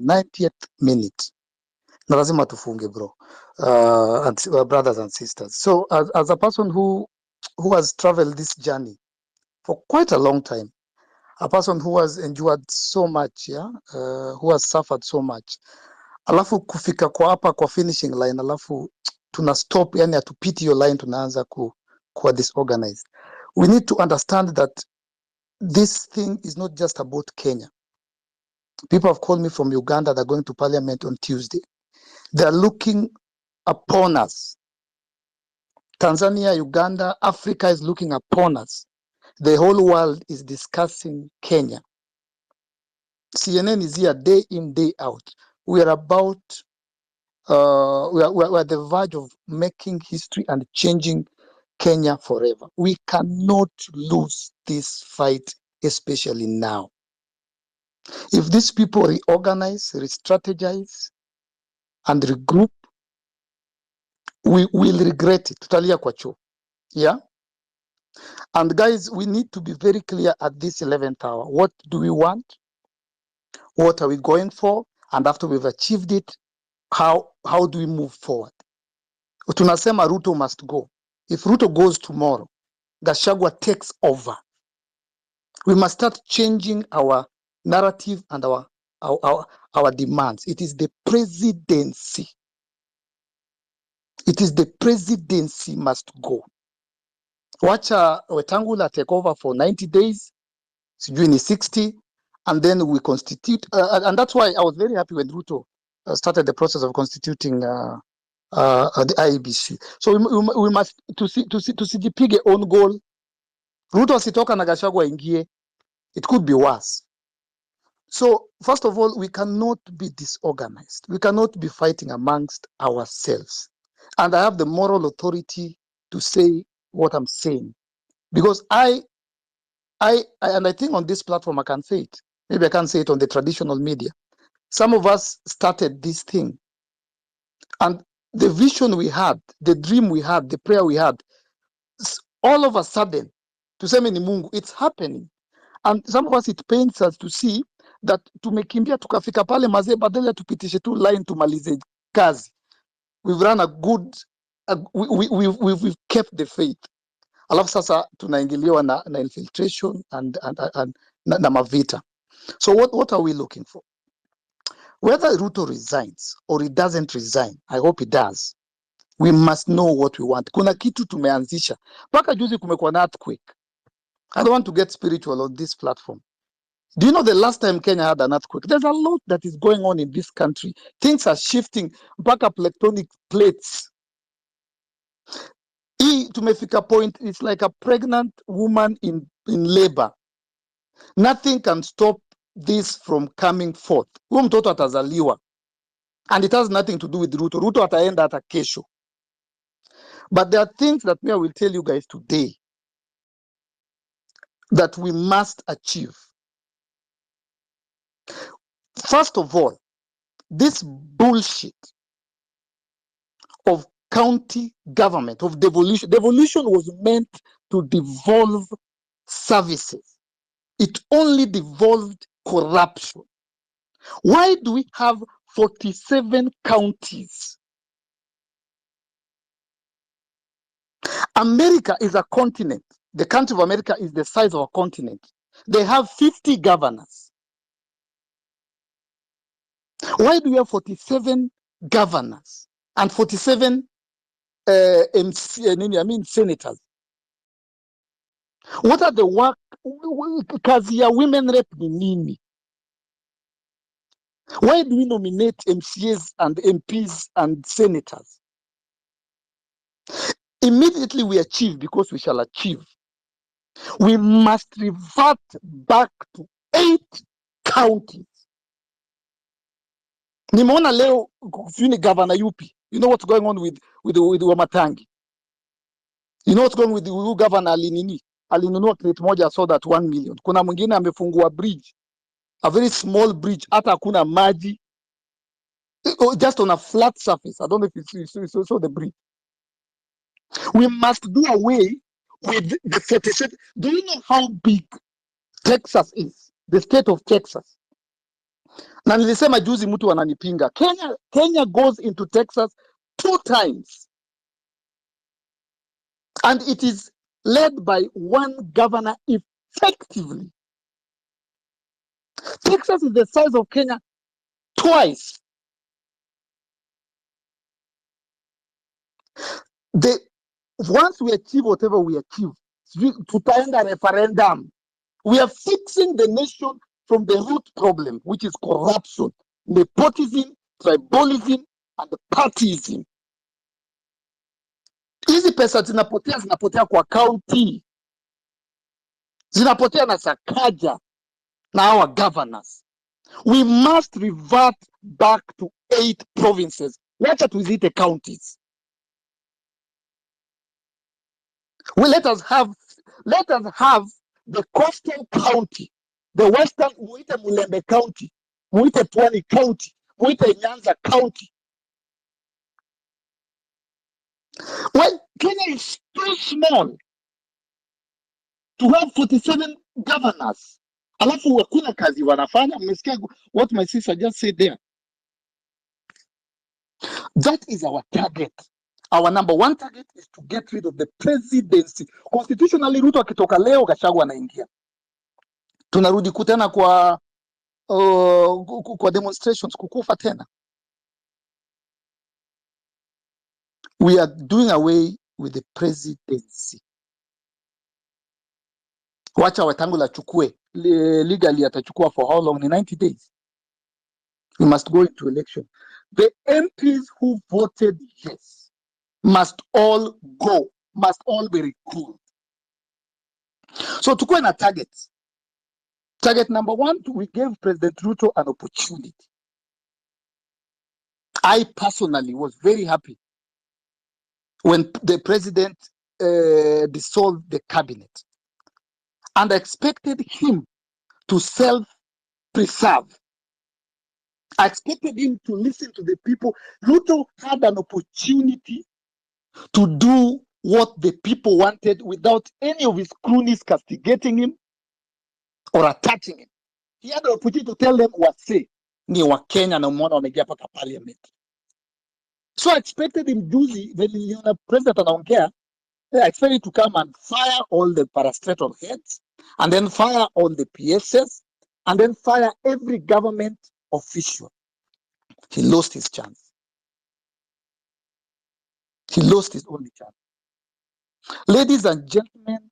90th minute. Na lazima tufunge bro. Brothers and sisters. So as a person who has traveled this journey for quite a long time, a person who has endured so much, who has suffered so much, alafu kufika kwa hapa kwa finishing line, alafu tuna stop, yani atupiti your line, tunaanza kuwa disorganized. We need to understand that this thing is not just about Kenya. People have called me from Uganda. They're going to parliament on Tuesday. They're looking upon us. Tanzania, Uganda, Africa is looking upon us. The whole world is discussing Kenya. CNN is here day in, day out. We are about, we're at the verge of making history and changing Kenya forever. We cannot lose this fight, especially now. If these people reorganize, re-strategize, and regroup, we will regret it. Tutalia kwa choo. Yeah? And guys, we need to be very clear at this 11th hour. What do we want? What are we going for? And after we've achieved it, how do we move forward? Tunasema Ruto must go. If Ruto goes tomorrow, Gachagua takes over. We must start changing our narrative and our demands. It is the presidency. It is the presidency must go. Wacha Wetangula take over for 90 days, sijui ni 60, and then we constitute. And that's why I was very happy when Ruto started the process of constituting the IEBC. So we must tusijipige own goal. Ruto asitoka na Gachagua ingie. It could be worse. So first of all, we cannot be disorganized. We cannot be fighting amongst ourselves. And I have the moral authority to say what I'm saying, because I think on this platform I can say it. Maybe I can't say it on the traditional media. Some of us started this thing, and the vision we had, the dream we had, the prayer we had, all of a sudden, tuseme ni Mungu, it's happening. And some of us, it pains us to see that tumekimbia tukafika pale mazee, badala tupitishe tu line tumalize kazi. We've run a good, we've kept the faith. Alafu sasa tunaingiliwa na infiltration and na mavita. So what are we looking for? Whether Ruto resigns or he doesn't resign, I hope he does. We must know what we want. Kuna kitu tumeanzisha. Paka juzi kumekuwa na earthquake. I don't want to get spiritual on this platform. Do you know the last time Kenya had an earthquake? There's a lot that is going on in this country. Things are shifting. Mpaka tectonic plates. Hii tumefika point, it's like a pregnant woman in labor. Nothing can stop this from coming forth. Huyo mtoto atazaliwa. And it has nothing to do with Ruto. Ruto ataenda hata kesho. But there are things that I will tell you guys today that we must achieve. First of all, this bullshit of county government, of devolution. Devolution was meant to devolve services. It only devolved corruption. Why do we have 47 counties? America is a continent. The country of America is the size of a continent. They have 50 governors. Why do we have 47 governors and 47 senators? What are the work? Kazi ya women rep ni nini? Why do we nominate MCAs and MPs and senators? Immediately we achieve, because we shall achieve. We must revert back to 8 counties. Nimeona leo kufuni governor yupi. You know what's going on with Wamatangi? You know what's going on with the governor Alinini? Alinunua crate moja so that 1 million. Kuna mwingine amefungua bridge. A very small bridge. Hata hakuna maji. Just on a flat surface. I don't know if you saw the bridge. We must do away with the 47. Do you know how big Texas is? The state of Texas. Na nilisema juzi mtu ananipinga. Kenya goes into Texas 2 times. And it is led by one governor effectively. Texas is the size of Kenya twice. Once we achieve whatever we achieve, tutaenda referendum. We are fixing the nation from the root problem, which is corruption, nepotism, tribalism, and partyism. Hizi pesa zinapotea kwa county, zinapotea na Sakaja na our governors. We must revert back to 8 provinces. Wacha tuzite counties. Let us have the coastal county, the western, muite Mulembe County, muite Pwani County, muite Nyanza County. Well, Kenya is too small to have 47 governors. Alafu hakuna kazi wanafanya. Mmesikia what my sister just said there. That is our target. Our number 1 target is to get rid of the presidency. Constitutionally, Ruto akitoka leo, Gachagua anaingia. Tunarudi kutena kwa demonstrations, kukufa tena. We are doing away with the presidency. Wacha Wetangula chukue. Legally atachukua for how long? In 90 days. We must go into election. The MPs who voted yes must all go, must all be recalled. So tukue na targets. Target number 1, we gave President Ruto an opportunity. I personally was very happy when the president dissolved the cabinet. And I expected him to self-preserve. I expected him to listen to the people. Ruto had an opportunity to do what the people wanted without any of his cronies castigating him or attacking him. He had the opportunity to tell them what say ni wa Kenya na umeona wameingia paka parliament. So I expected him juzi when the president anaongea, I expected to come and fire all the parastatal heads, and then fire all the PSS, and then fire every government official. He lost his chance. He lost his only chance. Ladies and gentlemen,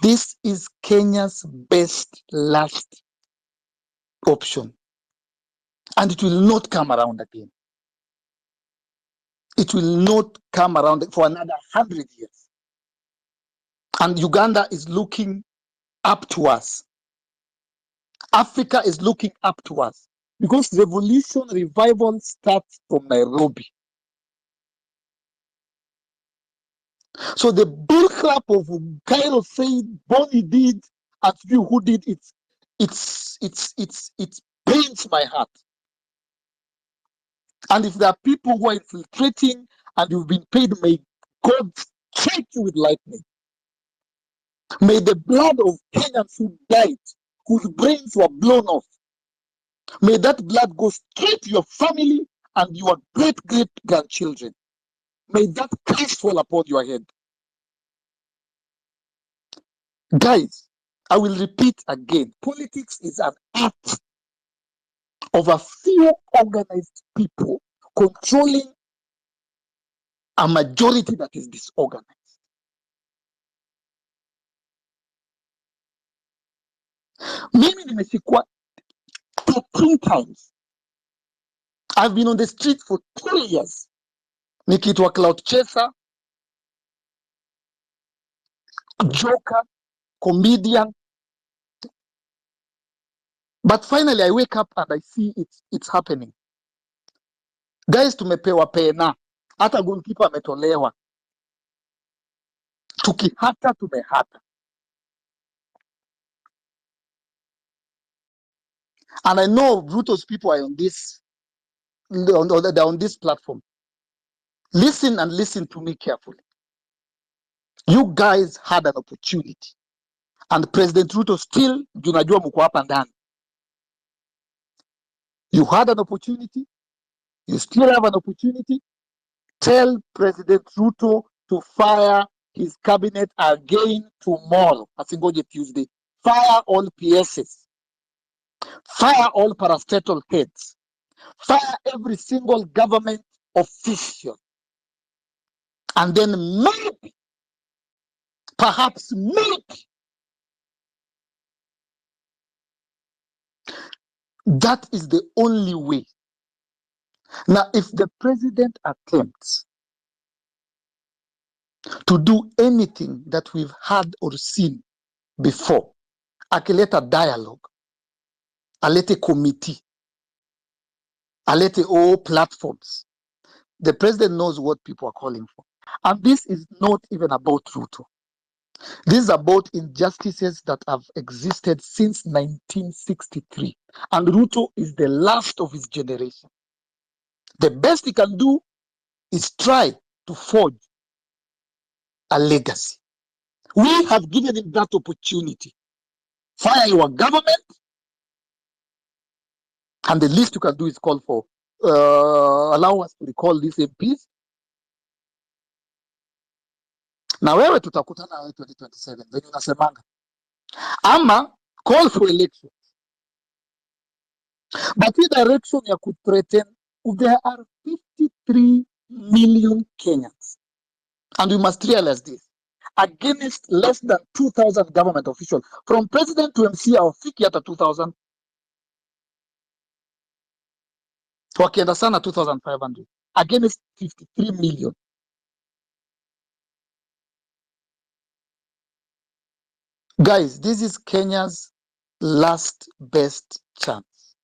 this is Kenya's best last option. And it will not come around again. It will not come around for another 100 years. And Uganda is looking up to us. Africa is looking up to us. Because revolution revival starts from Nairobi. So the bullcrap of Cairo saying Bonnie did and you who did it, it pains my heart. And if there are people who are infiltrating and you've been paid, may God strike you with lightning. May the blood of Kenyans who died, whose brains were blown off, may that blood go straight to your family and your great-great-grandchildren. May that curse fall upon your head. Guys, I will repeat again. Politics is an act of a few organized people controlling a majority that is disorganized. Mimi nimeshikwa 13 times. I've been on the street for 3 years. Nikiitwa cloud chaser, joker, comedian. But finally I wake up and I see it's happening. Guys, tumepewa pena. Hata goalkeeper ametolewa. Tukihata tumehata. And I know Ruto's people are on this platform. Listen and listen to me carefully. You guys had an opportunity. And President Ruto still, junajua mko hapa ndani. You had an opportunity. You still have an opportunity. Tell President Ruto to fire his cabinet again tomorrow. Asingoje Tuesday. Fire all PSs. Fire all parastatal heads. Fire every single government official. And then maybe, perhaps maybe, that is the only way. Now, if the president attempts to do anything that we've had or seen before, akileta dialogue, alete committee, alete all platforms, the president knows what people are calling for. And this is not even about Ruto. This is about injustices that have existed since 1963. And Ruto is the last of his generation. The best he can do is try to forge a legacy. We have given him that opportunity. Fire your government, and the least you can do is call for, allow us to recall these MPs. Na wewe tutakutana wewe 2027 venye unasemanga, ama call for election. But hii direction ya kuthreaten, there are 53 million Kenyans, and we must realize this, against less than 2,000 government officials, from president to MC hawafiki hata 2,000, wakienda sana 2,500, against 53 million. Guys, this is Kenya's last best chance,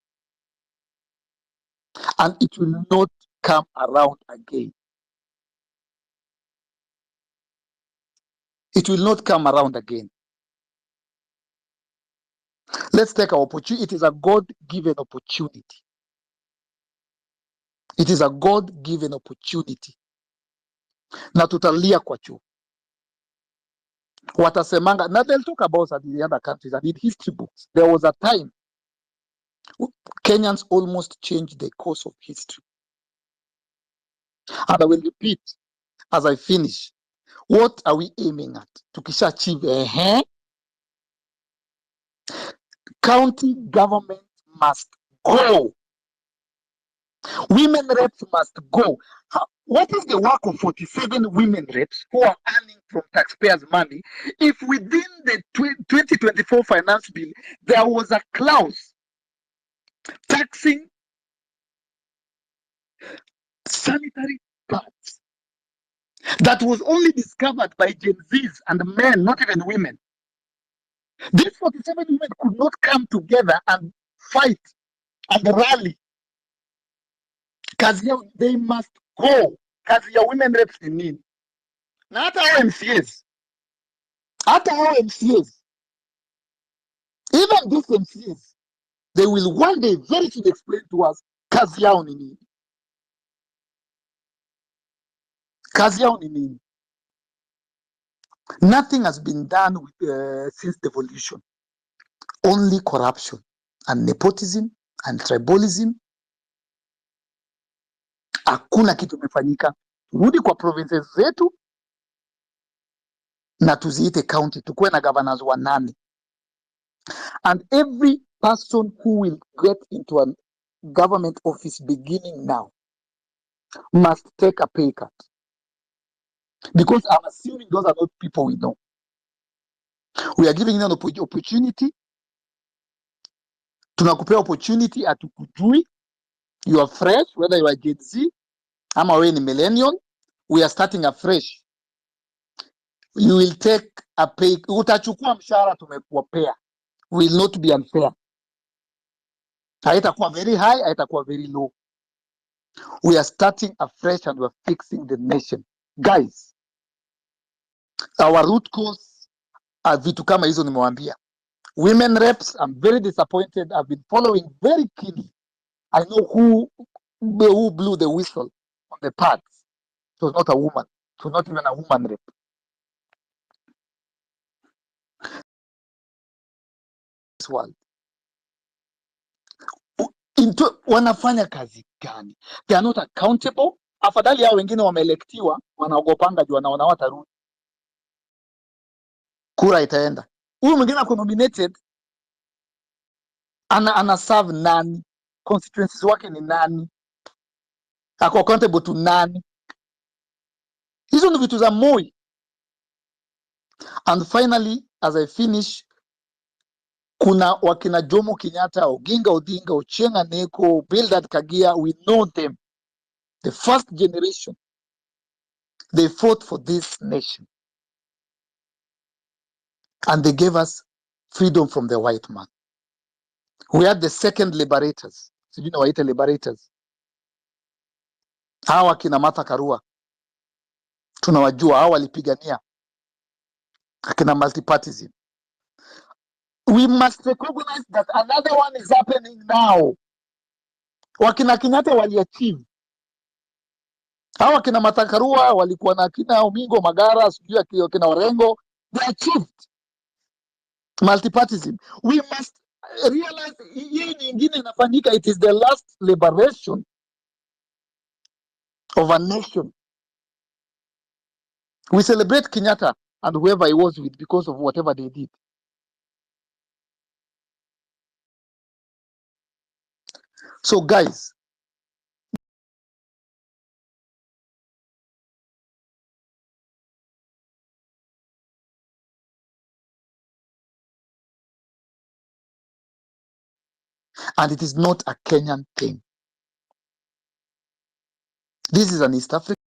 and it will not come around again. It will not come around again. Let's take our opportunity. It is a God-given opportunity. It is a God-given opportunity. Na tutalia kwa chuo. Watasemanga, na they'll talk about that in the other countries and in history books. There was a time Kenyans almost changed the course of history. And I will repeat as I finish. What are we aiming at? Tukisha achieve, county government must go. Women reps must go. What is the work of 47 women reps who are earning from taxpayers' money if within the 2024 finance bill there was a clause taxing sanitary pads that was only discovered by Gen Zs and men, not even women? These 47 women could not come together and fight and rally. Kazi yao, they must go. Kazi ya women reps ni nini? Na hata hao MCAs, even these MCAs, they will one day very soon explain to us kazi yao ni nini. Kazi yao ni nini? Nothing has been done with, since devolution. Only corruption and nepotism and tribalism. Hakuna kitu imefanyika. Turudi kwa provinces zetu na tuziite county, tukuwe na governors wa 8. And every person who will get into a government office beginning now must take a pay cut. Because I'm assuming those are not people we know. We are giving them an opportunity. Tunakupea opportunity, atukujui. You are fresh, whether you are Gen Z, ama we ni millennial. We are starting afresh. You will take a pay. Utachukua mshahara tumekuwapea. Will not be unfair. Haitakuwa very high, haitakuwa very low. We are starting afresh and we are fixing the nation. Guys, our root cause are vitu kama hizo nimewambia. Women reps, I'm very disappointed. I've been following very keenly. I know who blew the whistle on the pads. It was not a woman. It was not even a woman rep. This world. wanafanya kazi gani? They are not accountable. Afadhali hao wengine wameelektiwa, wanaogopanga juu wanaona watarudi, kura itaenda. Huyu mwingine ako nominated, ana serve nani? Constituencies wake ni nani? Ako accountable to nani? Hizo ni vitu za Moi. And finally, as I finish, kuna wakina Jomo Kenyatta, Oginga Odinga, Ochieng Aneko, Bildad Kagia, we know them. The first generation, they fought for this nation. And they gave us freedom from the white man. We had the second liberators. Sijui na waite liberators. Hawa kina Martha Karua, tunawajua, hawa walipigania akina multipartism. We must recognize that another one is happening now. Wakina Kenyatta waliachieve. Hawa kina Martha Karua walikuwa na kina Omingo Magara, sijui kina Orengo, they achieved multipartism. We must realize hii nyingine inafanyika, it is the last liberation of a nation. We celebrate Kenyatta and whoever he was with because of whatever they did. So guys, and it is not a Kenyan thing. This is an East African